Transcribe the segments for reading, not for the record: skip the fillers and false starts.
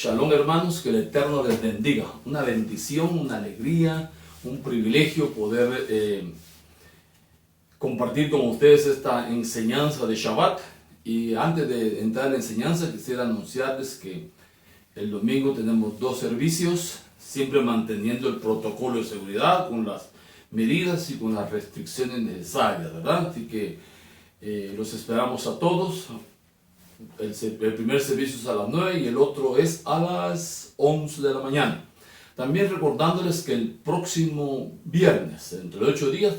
Shalom, hermanos, que el Eterno les bendiga. Una bendición, una alegría, un privilegio poder compartir con ustedes esta enseñanza de Shabbat. Y antes de entrar en la enseñanza, quisiera anunciarles que el domingo tenemos 2 servicios, siempre manteniendo el protocolo de seguridad con las medidas y con las restricciones necesarias, ¿verdad? Así que los esperamos a todos. El primer servicio es a las 9 y el otro es a las 11 de la mañana. También recordándoles que el próximo viernes, dentro de 8 días,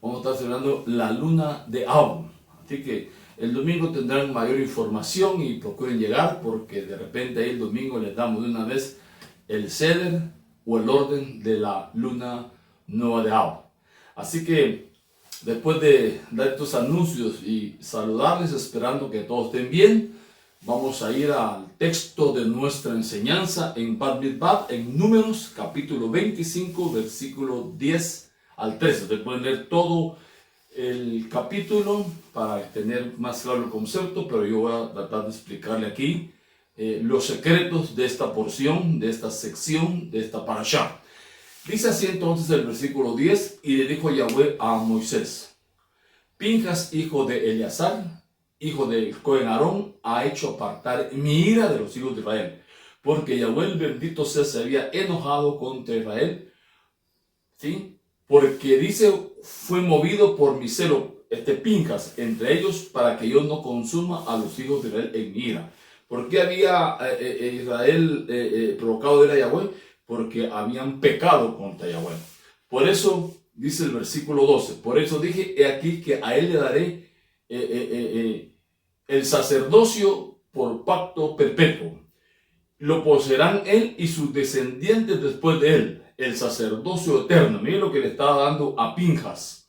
vamos a estar celebrando la luna de Av. Así que el domingo tendrán mayor información y procuren llegar, porque de repente ahí el domingo les damos de una vez el ceder o el orden de la luna nueva de Av. Así que después de dar estos anuncios y saludarles, esperando que todos estén bien, vamos a ir al texto de nuestra enseñanza en Bat Midbat, en Números, capítulo 25, versículo 10 al 13. Ustedes pueden leer todo el capítulo para tener más claro el concepto, pero yo voy a tratar de explicarle aquí los secretos de esta porción, de esta sección, de esta parashá. Dice así entonces el versículo 10, y le dijo Yahweh a Moisés: Pinjas, hijo de Eleazar, hijo de Cohen Aarón, ha hecho apartar mi ira de los hijos de Israel, porque Yahweh el bendito sea se había enojado contra Israel, ¿sí? Porque dice, fue movido por mi celo, Pinjas, entre ellos, para que yo no consuma a los hijos de Israel en mi ira. ¿Por qué había Israel provocado ira a Yahweh? Porque habían pecado contra Yahweh. Por eso dice el versículo 12, por eso dije, he aquí que a él le daré el sacerdocio por pacto perpetuo. Lo poseerán él y sus descendientes después de él, el sacerdocio eterno. Miren lo que le estaba dando a Pinjas.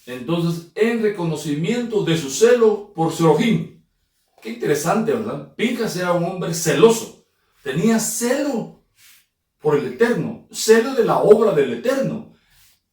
Entonces, en reconocimiento de su celo por su Elohim. Qué interesante, ¿verdad? Pinjas era un hombre celoso. Tenía celo por el Eterno, celo de la obra del Eterno.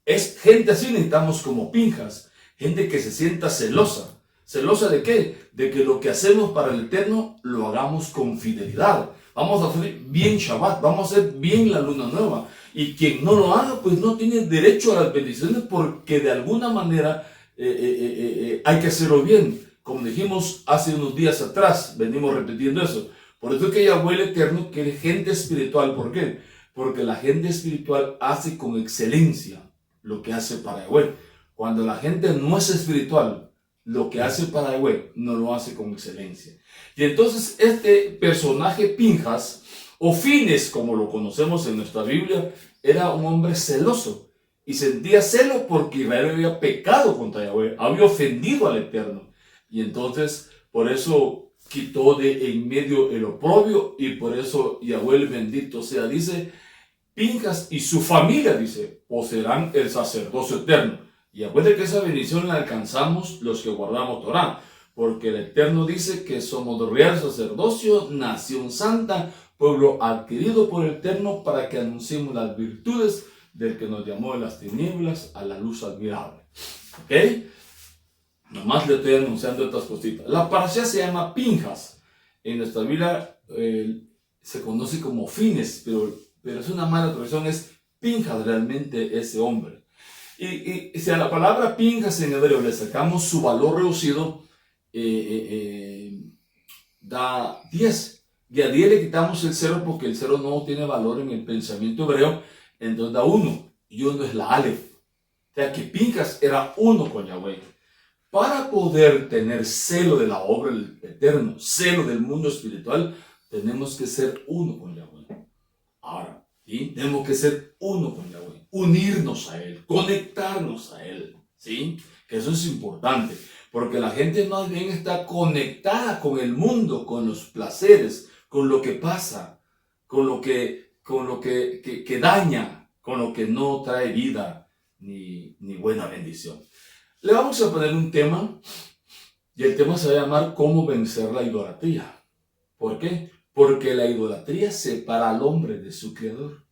Es gente así, necesitamos como Pinjas, gente que se sienta celosa. ¿Celosa de qué? De que lo que hacemos para el Eterno lo hagamos con fidelidad. Vamos a hacer bien Shabbat, vamos a hacer bien la luna nueva. Y quien no lo haga, pues no tiene derecho a las bendiciones, porque de alguna manera hay que hacerlo bien. Como dijimos hace unos días atrás, venimos repitiendo eso. Por eso es que Yahweh el Eterno quiere gente espiritual. ¿Por qué? Porque la gente espiritual hace con excelencia lo que hace para Yahweh. Cuando la gente no es espiritual, lo que hace para Yahweh no lo hace con excelencia. Y entonces este personaje Pinjas, o Fines, como lo conocemos en nuestra Biblia, era un hombre celoso. Y sentía celo porque Israel había pecado contra Yahweh, había ofendido al Eterno. Y entonces, por eso quitó de en medio el oprobio, y por eso Yahweh el bendito sea, dice, Pinjas y su familia, dice, poseerán el sacerdocio eterno. Y acuérdense que esa bendición la alcanzamos los que guardamos Torah, porque el Eterno dice que somos real sacerdocio, nación santa, pueblo adquirido por el Eterno, para que anunciemos las virtudes del que nos llamó de las tinieblas a la luz admirable. ¿Ok? Nomás le estoy anunciando estas cositas. La parashá se llama Pinjas. En nuestra Biblia se conoce como Fines, pero es una mala traducción, es Pinjas realmente ese hombre. Y si a la palabra Pinjas en hebreo le sacamos su valor reducido, da 10. Y a 10 le quitamos el 0 porque el 0 no tiene valor en el pensamiento hebreo, entonces da 1. Y 1 es la Aleph. O sea que Pinjas era uno con Yahweh. Para poder tener celo de la obra del Eterno, celo del mundo espiritual, tenemos que ser uno con Yahweh. Ahora, ¿sí? Tenemos que ser uno con Yahweh, unirnos a Él, conectarnos a Él, ¿sí? Que eso es importante, porque la gente más bien está conectada con el mundo, con los placeres, con lo que pasa, con lo que daña, con lo que no trae vida ni buena bendición. Le vamos a poner un tema, y el tema se va a llamar ¿Cómo vencer la idolatría? ¿Por qué? Porque la idolatría separa al hombre de su creador.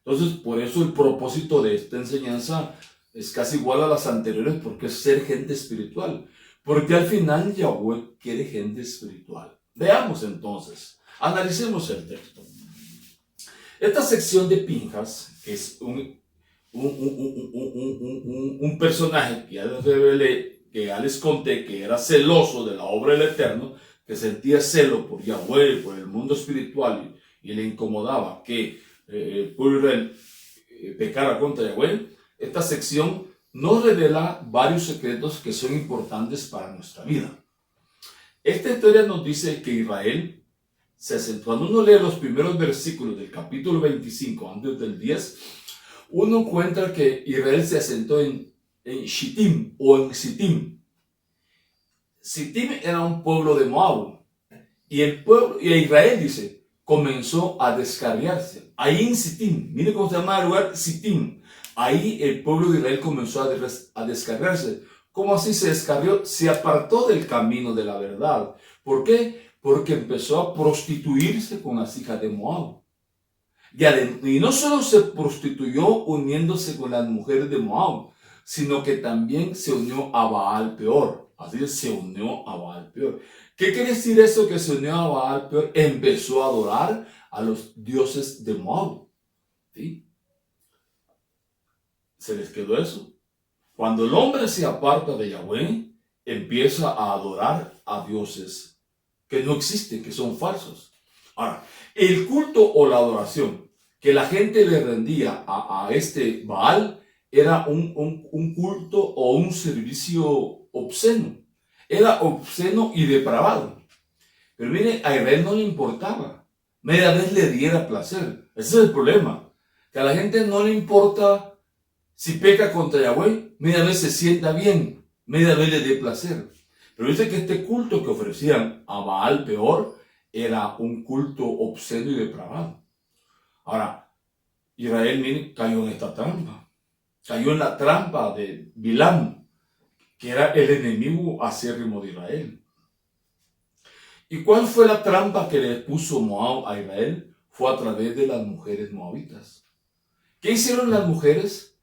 Entonces, por eso el propósito de esta enseñanza es casi igual a las anteriores, porque es ser gente espiritual. Porque al final Yahweh quiere gente espiritual. Veamos entonces. Analicemos el texto. Esta sección de Pinjas, que es un personaje que ya les revelé, que ya les conté que era celoso de la obra del Eterno, que sentía celo por Yahweh, por el mundo espiritual, y le incomodaba que el pueblo de Israel pecara contra Yahweh. Esta sección nos revela varios secretos que son importantes para nuestra vida. Esta historia nos dice que Israel se asentó. Cuando uno lee los primeros versículos del capítulo 25, antes del 10, uno encuentra que Israel se asentó en Shittim o en Sittim. Sittim era un pueblo de Moab. Y Israel, dice, comenzó a descarriarse. Ahí en Sittim, mire cómo se llama el lugar, Sittim. Ahí el pueblo de Israel comenzó a descarriarse. ¿Cómo así se descarrió? Se apartó del camino de la verdad. ¿Por qué? Porque empezó a prostituirse con las hijas de Moab. Y no solo se prostituyó uniéndose con las mujeres de Moab, sino que también se unió a Baal Peor. Así es, se unió a Baal Peor. ¿Qué quiere decir eso que se unió a Baal Peor? Empezó a adorar a los dioses de Moab. ¿Sí? ¿Se les quedó eso? Cuando el hombre se aparta de Yahweh, empieza a adorar a dioses que no existen, que son falsos. Ahora, el culto o la adoración que la gente le rendía a este Baal era un culto o un servicio obsceno. Era obsceno y depravado. Pero mire, a Israel no le importaba. Media vez le diera placer. Ese es el problema. Que a la gente no le importa si peca contra Yahweh, media vez se sienta bien, media vez le dé placer. Pero dice que este culto que ofrecían a Baal Peor era un culto obsceno y depravado. Ahora, Israel, mire, cayó en esta trampa. Cayó en la trampa de Bilam, que era el enemigo acérrimo de Israel. ¿Y cuál fue la trampa que le puso Moab a Israel? Fue a través de las mujeres moabitas. ¿Qué hicieron las mujeres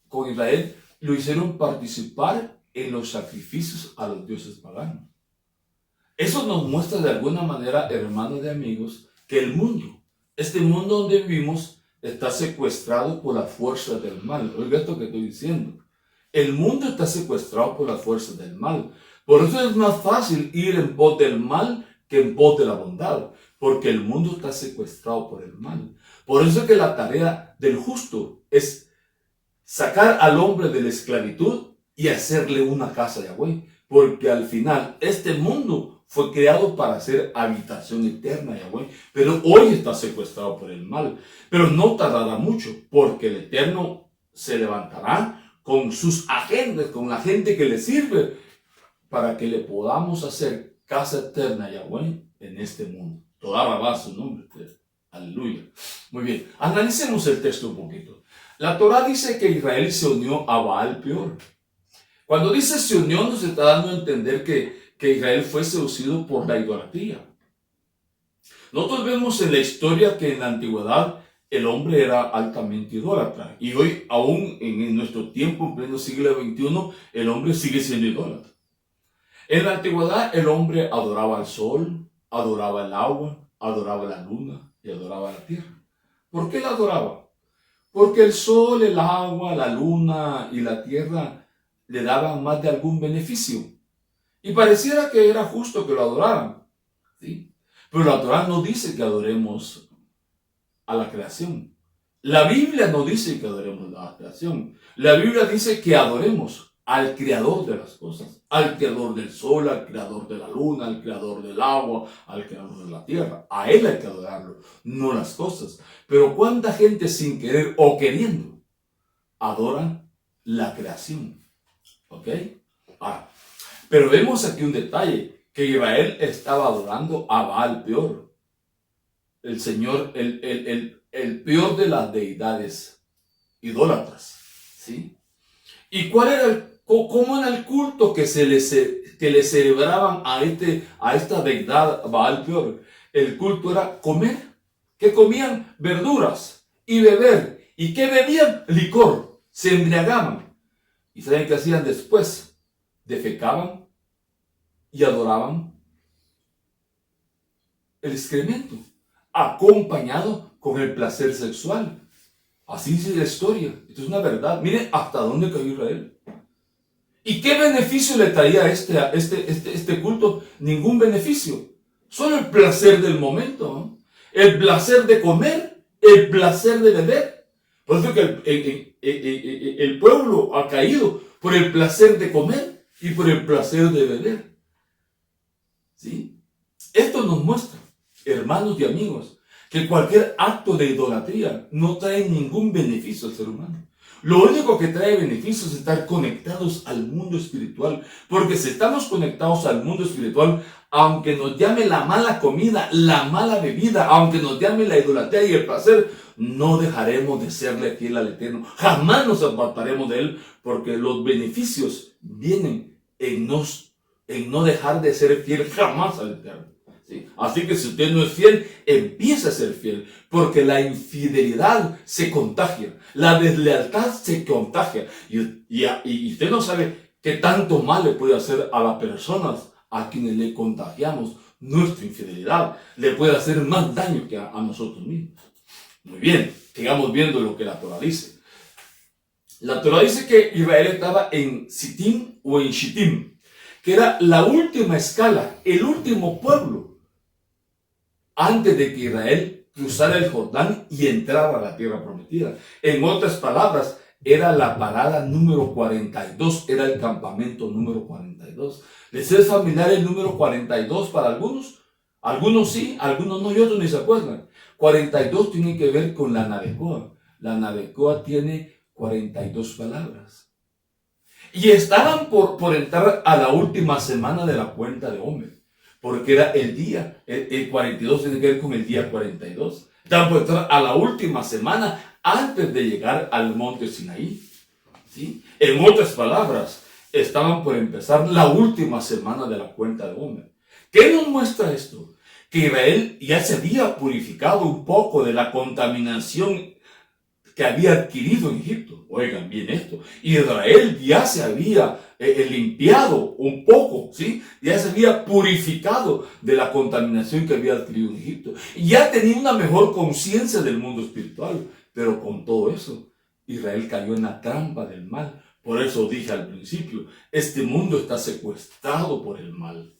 con Israel? Lo hicieron participar en los sacrificios a los dioses paganos. Eso nos muestra de alguna manera, hermanos y amigos, que el mundo, este mundo donde vivimos, está secuestrado por las fuerzas del mal. Oiga esto que estoy diciendo. El mundo está secuestrado por las fuerzas del mal. Por eso es más fácil ir en pos del mal que en pos de la bondad. Porque el mundo está secuestrado por el mal. Por eso es que la tarea del justo es sacar al hombre de la esclavitud y hacerle una casa de Yahweh. Porque al final este mundo fue creado para ser habitación eterna de Yahweh. Pero hoy está secuestrado por el mal. Pero no tardará mucho, porque el Eterno se levantará con sus agentes, con la gente que le sirve, para que le podamos hacer casa eterna a Yahweh en este mundo. Toda Rabá su nombre. Aleluya. Muy bien, analicemos el texto un poquito. La Torah dice que Israel se unió a Baal Peor. Cuando dice se unió, nos está dando a entender que Israel fue seducido por la idolatría. Nosotros vemos en la historia que en la antigüedad el hombre era altamente idólatra. Y hoy, aún en nuestro tiempo, en pleno siglo XXI, el hombre sigue siendo idólatra. En la antigüedad el hombre adoraba al sol, adoraba el agua, adoraba la luna y adoraba la tierra. ¿Por qué la adoraba? Porque el sol, el agua, la luna y la tierra le daban más de algún beneficio. Y pareciera que era justo que lo adoraran. ¿Sí? Pero la Torah no dice que adoremos a la creación. La Biblia no dice que adoremos a la creación. La Biblia dice que adoremos al creador de las cosas, al creador del sol, al creador de la luna, al creador del agua, al creador de la tierra. A él hay que adorarlo, no las cosas. Pero cuánta gente sin querer o queriendo adoran la creación. ¿Ok? Pero vemos aquí un detalle, que Israel estaba adorando a Baal Peor, el Señor, el peor de las deidades idólatras. ¿Sí? ¿Y cómo era el culto que le celebraban a esta deidad Baal Peor? El culto era comer. ¿Qué comían? Verduras y beber. ¿Y qué bebían? Licor. Se embriagaban. ¿Y saben qué hacían después? Defecaban y adoraban el excremento, acompañado con el placer sexual. Así dice la historia. Esto es una verdad. Miren hasta dónde cayó Israel. ¿Y qué beneficio le traía este culto? Ningún beneficio. Solo el placer del momento, ¿no? El placer de comer, el placer de beber. Por eso que el pueblo ha caído por el placer de comer y por el placer de beber. ¿Sí? Esto nos muestra, hermanos y amigos, que cualquier acto de idolatría no trae ningún beneficio al ser humano. Lo único que trae beneficio es estar conectados al mundo espiritual. Porque si estamos conectados al mundo espiritual, aunque nos llame la mala comida, la mala bebida, aunque nos llame la idolatría y el placer, no dejaremos de serle fiel al Eterno. Jamás nos apartaremos de Él, porque los beneficios vienen en no dejar de ser fiel jamás al Eterno. ¿Sí? Así que si usted no es fiel, empiece a ser fiel, porque la infidelidad se contagia, la deslealtad se contagia, y usted no sabe qué tanto mal le puede hacer a las personas a quienes le contagiamos nuestra infidelidad. Le puede hacer más daño que a nosotros mismos. Muy bien, sigamos viendo lo que la Torah dice. La Torah dice que Israel estaba en Sittim o en Shittim, que era la última escala, el último pueblo, antes de que Israel cruzara el Jordán y entrara a la tierra prometida. En otras palabras, era la parada número 42, era el campamento número 42. ¿Les es familiar el número 42 para algunos? Algunos sí, algunos no, y otros ni se acuerdan. 42 tiene que ver con la Nadecoa. La Nadecoa tiene 42 palabras. Y estaban por entrar a la última semana de la cuenta de Omer, porque era el día, el 42 tiene que ver con el día 42. Estaban por entrar a la última semana antes de llegar al monte Sinaí. ¿Sí? En otras palabras, estaban por empezar la última semana de la cuenta de Omer. ¿Qué nos muestra esto? Que Israel ya se había purificado un poco de la contaminación que había adquirido en Egipto. Oigan bien esto. Israel ya se había limpiado un poco, ¿sí? Ya se había purificado de la contaminación que había adquirido en Egipto. Y ya tenía una mejor conciencia del mundo espiritual. Pero con todo eso, Israel cayó en la trampa del mal. Por eso dije al principio, este mundo está secuestrado por el mal.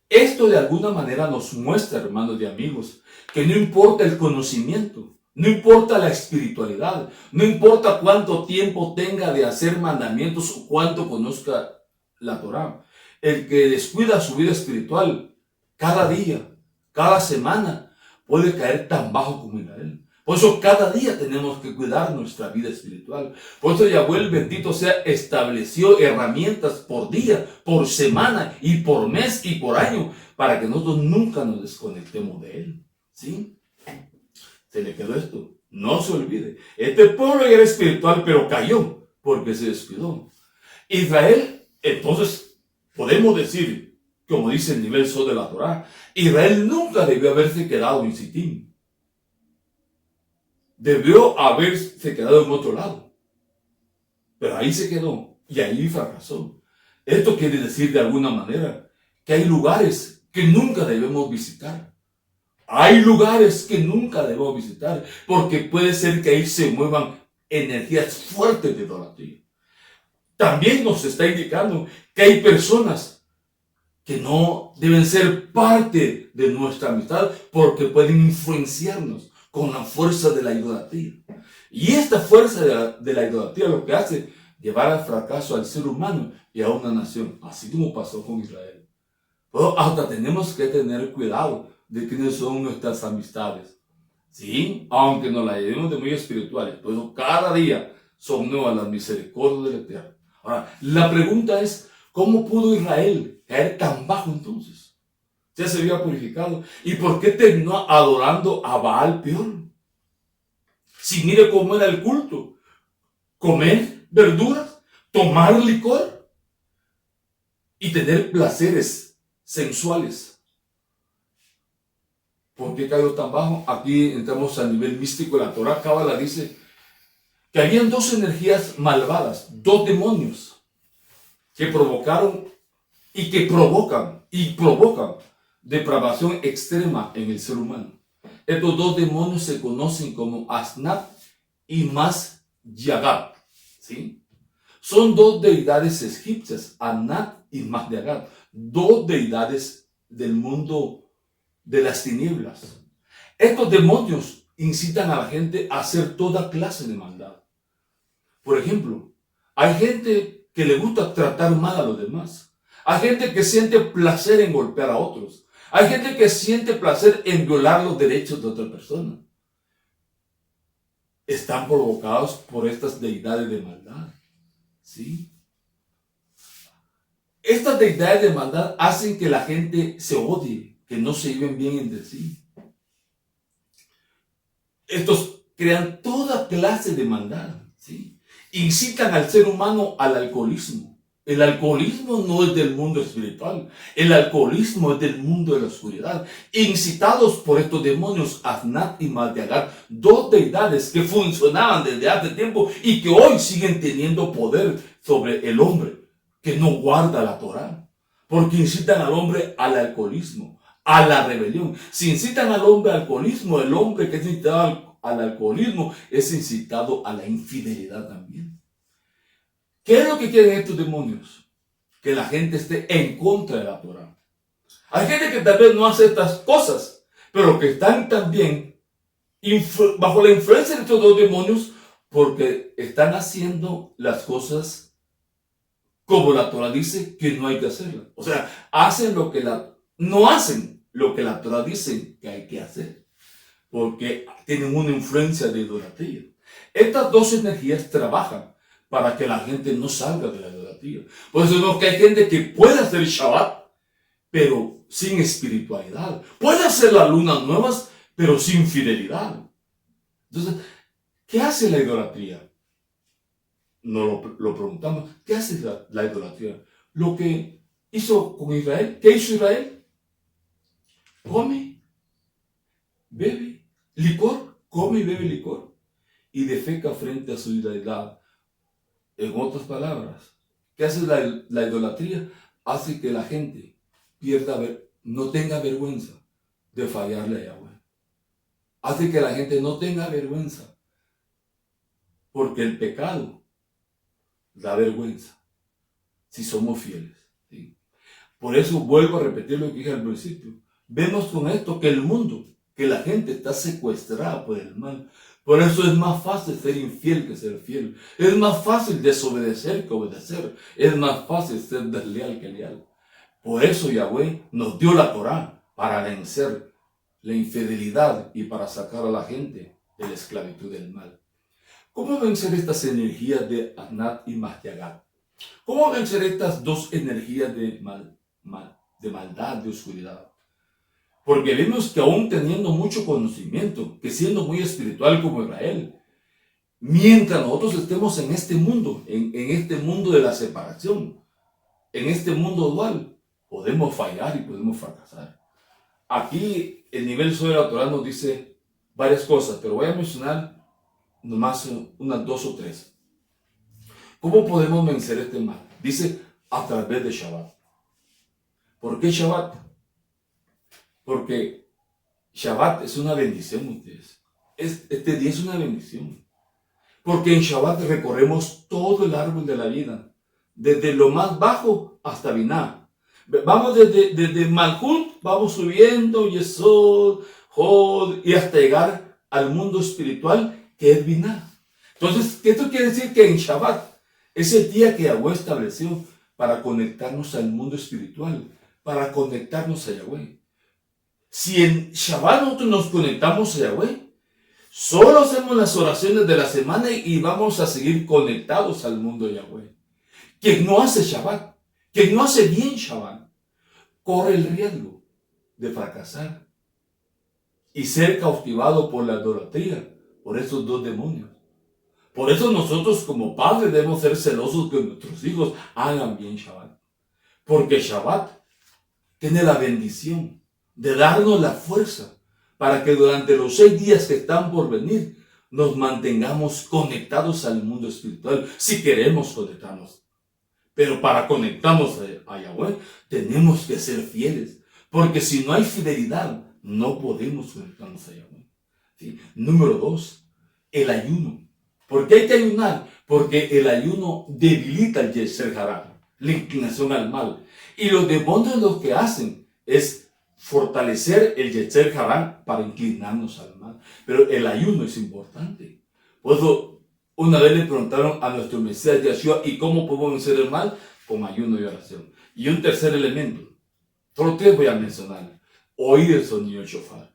Esto de alguna manera nos muestra, hermanos y amigos, que no importa el conocimiento, no importa la espiritualidad, no importa cuánto tiempo tenga de hacer mandamientos o cuánto conozca la Torá. El que descuida su vida espiritual cada día, cada semana, puede caer tan bajo como Israel. Por eso cada día tenemos que cuidar nuestra vida espiritual. Por eso Yahweh el bendito sea estableció herramientas por día, por semana y por mes y por año para que nosotros nunca nos desconectemos de Él. ¿Sí? Se le quedó esto. No se olvide. Este pueblo ya era espiritual, pero cayó porque se descuidó. Israel, entonces, podemos decir, como dice el nivel Sod de la Torá, Israel nunca debió haberse quedado en Sittim. Debió haberse quedado en otro lado. Pero ahí se quedó y ahí fracasó. Esto quiere decir de alguna manera que hay lugares que nunca debemos visitar. Hay lugares que nunca debemos visitar porque puede ser que ahí se muevan energías fuertes de idolatría. También nos está indicando que hay personas que no deben ser parte de nuestra amistad porque pueden influenciarnos con la fuerza de la idolatría. Y esta fuerza de la idolatría lo que hace llevar al fracaso al ser humano y a una nación, así como pasó con Israel. Pero hasta tenemos que tener cuidado de quiénes son nuestras amistades. Sí, aunque nos la llevemos de muy espirituales, pues cada día son nuevas las misericordias del Eterno. Ahora, la pregunta es, ¿cómo pudo Israel caer tan bajo entonces? Ya se había purificado. ¿Y por qué terminó adorando a Baal peor? Si mire cómo era el culto. Comer verduras, tomar licor y tener placeres sensuales. ¿Por qué cayó tan bajo? Aquí entramos a nivel místico. La Torá Cábala dice que habían dos energías malvadas, dos demonios que provocaron y que provocan depravación extrema en el ser humano. Estos dos demonios se conocen como Asnat y Mas-Yagat, ¿sí? Son dos deidades egipcias, Anat y Mas-Yagat, dos deidades del mundo de las tinieblas. Estos demonios incitan a la gente a hacer toda clase de maldad. Por ejemplo, hay gente que le gusta tratar mal a los demás. Hay gente que siente placer en golpear a otros. Hay gente que siente placer en violar los derechos de otra persona. Están provocados por estas deidades de maldad, ¿sí? Estas deidades de maldad hacen que la gente se odie, que no se lleven bien entre sí. Estos crean toda clase de maldad, ¿sí? Incitan al ser humano al alcoholismo. El alcoholismo no es del mundo espiritual. El alcoholismo es del mundo de la oscuridad. Incitados por estos demonios, Asnat y Mas-Yagat, dos deidades que funcionaban desde hace tiempo y que hoy siguen teniendo poder sobre el hombre que no guarda la Torá. Porque incitan al hombre al alcoholismo, a la rebelión. Si incitan al hombre al alcoholismo, el hombre que es incitado al alcoholismo es incitado a la infidelidad también. ¿Qué es lo que quieren estos demonios? Que la gente esté en contra de la Torá. Hay gente que tal vez no hace estas cosas, pero que están también bajo la influencia de estos dos demonios porque están haciendo las cosas como la Torá dice que no hay que hacerlas. O sea, no hacen lo que la Torá dice que hay que hacer, porque tienen una influencia de idolatría. Estas dos energías trabajan para que la gente no salga de la idolatría. Por eso vemos que hay gente que puede hacer Shabbat, pero sin espiritualidad. Puede hacer las lunas nuevas, pero sin fidelidad. Entonces, ¿qué hace la idolatría? Nos lo preguntamos. ¿Qué hace la idolatría? Lo que hizo con Israel. ¿Qué hizo Israel? Come, bebe licor, come y bebe licor. Y defeca frente a su deidad. En otras palabras, ¿qué hace la idolatría? Hace que la gente no tenga vergüenza de fallarle a Yahweh. Hace que la gente no tenga vergüenza. Porque el pecado da vergüenza si somos fieles, ¿sí? Por eso vuelvo a repetir lo que dije al principio. Vemos con esto que que la gente está secuestrada por el mal. Por eso es más fácil ser infiel que ser fiel. Es más fácil desobedecer que obedecer. Es más fácil ser desleal que leal. Por eso Yahweh nos dio la Torá para vencer la infidelidad y para sacar a la gente de la esclavitud del mal. ¿Cómo vencer estas energías de Anat y Mas-Yagat? ¿Cómo vencer estas dos energías de maldad, de oscuridad? Porque vemos que aún teniendo mucho conocimiento, que siendo muy espiritual como Israel, mientras nosotros estemos en este mundo, en este mundo de la separación, en este mundo dual, podemos fallar y podemos fracasar. Aquí el nivel sobre la Torá nos dice varias cosas, pero voy a mencionar nomás unas 2 o 3. ¿Cómo podemos vencer este mal? Dice, a través de Shabbat. ¿Por qué Shabbat? Porque Shabbat es una bendición, ustedes. Este día es una bendición. Porque en Shabbat recorremos todo el árbol de la vida. Desde lo más bajo hasta Binah. Vamos desde Malhut, vamos subiendo, Yesod, Hod, y hasta llegar al mundo espiritual que es Binah. Entonces, esto quiere decir que en Shabbat es el día que Yahweh estableció para conectarnos al mundo espiritual, para conectarnos a Yahweh. Si en Shabbat nosotros nos conectamos a Yahweh, solo hacemos las oraciones de la semana y vamos a seguir conectados al mundo de Yahweh. Quien no hace Shabbat, quien no hace bien Shabbat, corre el riesgo de fracasar y ser cautivado por la idolatría, por esos dos demonios. Por eso nosotros como padres debemos ser celosos que nuestros hijos hagan bien Shabbat. Porque Shabbat tiene la bendición de darnos la fuerza para que durante los 6 días que están por venir nos mantengamos conectados al mundo espiritual, si queremos conectarnos. Pero para conectarnos a Yahweh tenemos que ser fieles. Porque si no hay fidelidad, no podemos conectarnos a Yahweh. ¿Sí? Número 2, el ayuno. ¿Por qué hay que ayunar? Porque el ayuno debilita el Yetzer Hara, la inclinación al mal. Y los demonios lo que hacen es fortalecer el Yetzer Hara para inclinarnos al mal. Pero el ayuno es importante. Por eso, una vez le preguntaron a nuestro Mesías Yeshua, ¿y cómo podemos vencer el mal? Con ayuno y oración. Y un tercer elemento, solo 3 voy a mencionar: oír el sonido del shofar.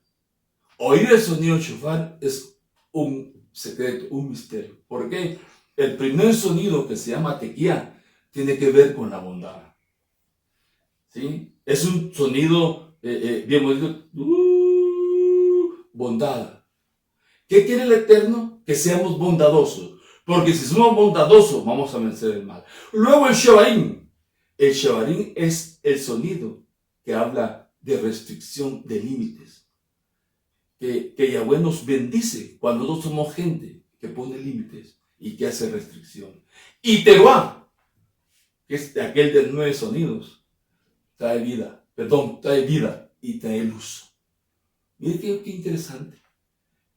Oír el sonido del shofar es un secreto, un misterio. ¿Por qué? El primer sonido, que se llama tequía, tiene que ver con la bondad. ¿Sí? Es un sonido bien bonito. Bondad. ¿Qué quiere el Eterno? Que seamos bondadosos. Porque si somos bondadosos, vamos a vencer el mal. Luego el Shevarim. El Shevarim es el sonido que habla de restricción, de límites. Que Yahweh nos bendice cuando nosotros somos gente que pone límites y que hace restricción. Y Teruá, que es aquel de 9 sonidos, trae vida y trae luz. Mire qué interesante.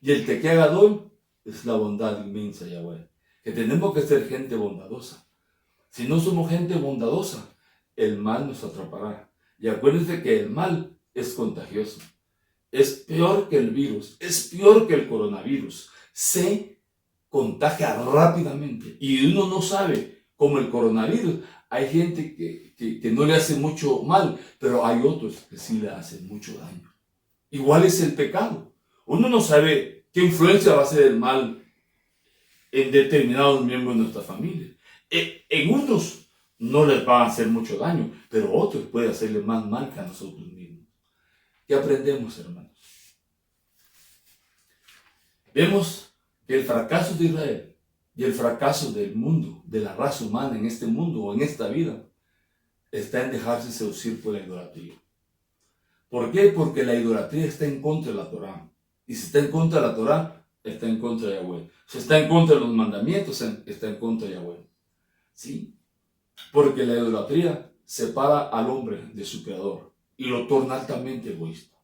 Y el Tequía Gadol es la bondad inmensa, Yahweh. Que tenemos que ser gente bondadosa. Si no somos gente bondadosa, el mal nos atrapará. Y acuérdense que el mal es contagioso. Es peor que el virus, es peor que el coronavirus. Se contagia rápidamente y uno no sabe, como el coronavirus. Hay gente que no le hace mucho mal, pero hay otros que sí le hacen mucho daño. Igual es el pecado. Uno no sabe qué influencia va a ser el mal en determinados miembros de nuestra familia. En unos no les va a hacer mucho daño, pero otros puede hacerle más mal que a nosotros mismos. ¿Qué aprendemos, hermanos? Vemos que el fracaso de Israel y el fracaso del mundo, de la raza humana en este mundo o en esta vida, está en dejarse seducir por la idolatría. ¿Por qué? Porque la idolatría está en contra de la Torá. Y si está en contra de la Torá, está en contra de Yahweh. Si está en contra de los mandamientos, está en contra de Yahweh. ¿Sí? Porque la idolatría separa al hombre de su creador y lo torna altamente egoísta.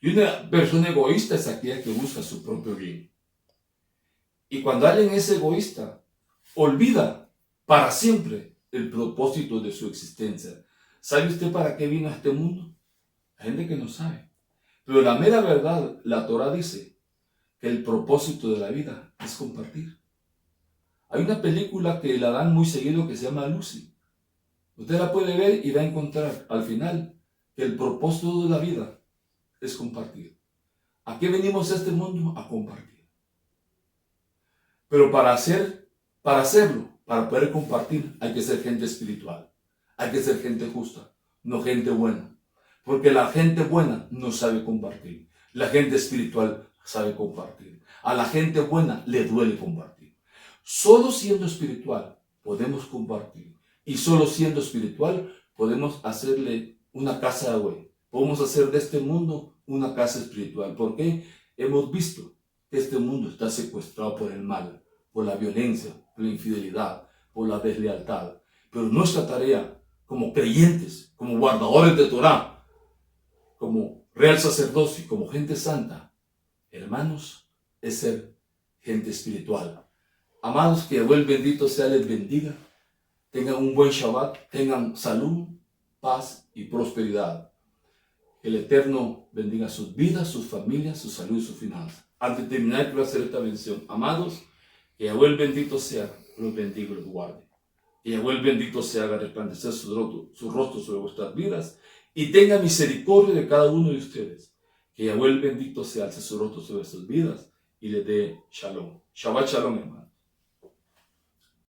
Y una persona egoísta es aquella que busca su propio bien. Y cuando alguien es egoísta, olvida para siempre el propósito de su existencia. ¿Sabe usted para qué vino a este mundo? Hay gente que no sabe. Pero la mera verdad, la Torah dice que el propósito de la vida es compartir. Hay una película que la dan muy seguido que se llama Lucy. Usted la puede ver y va a encontrar al final que el propósito de la vida es compartir. ¿A qué venimos a este mundo? A compartir. Pero para hacerlo, para poder compartir, hay que ser gente espiritual. Hay que ser gente justa, no gente buena. Porque la gente buena no sabe compartir. La gente espiritual sabe compartir. A la gente buena le duele compartir. Solo siendo espiritual podemos compartir. Y solo siendo espiritual podemos hacerle una casa de Yahweh. Podemos hacer de este mundo una casa espiritual. ¿Por qué? Hemos visto que este mundo está secuestrado por el mal, por la violencia, por la infidelidad, por la deslealtad. Pero nuestra tarea como creyentes, como guardadores de Torah, como real sacerdocio, como gente santa, hermanos, es ser gente espiritual. Amados, que Yahweh el bendito sea, les bendiga. Tengan un buen Shabbat, tengan salud, paz y prosperidad. Que el Eterno bendiga sus vidas, sus familias, su salud y sus finanzas. Antes de terminar, quiero hacer esta mención. Amados, que Yahweh el bendito sea, los bendiga y los guarde. Que Yahweh el bendito sea, haga resplandecer su rostro sobre vuestras vidas y tenga misericordia de cada uno de ustedes. Que Yahweh el bendito sea, alce su rostro sobre sus vidas y le dé shalom. Shabbat shalom, hermano.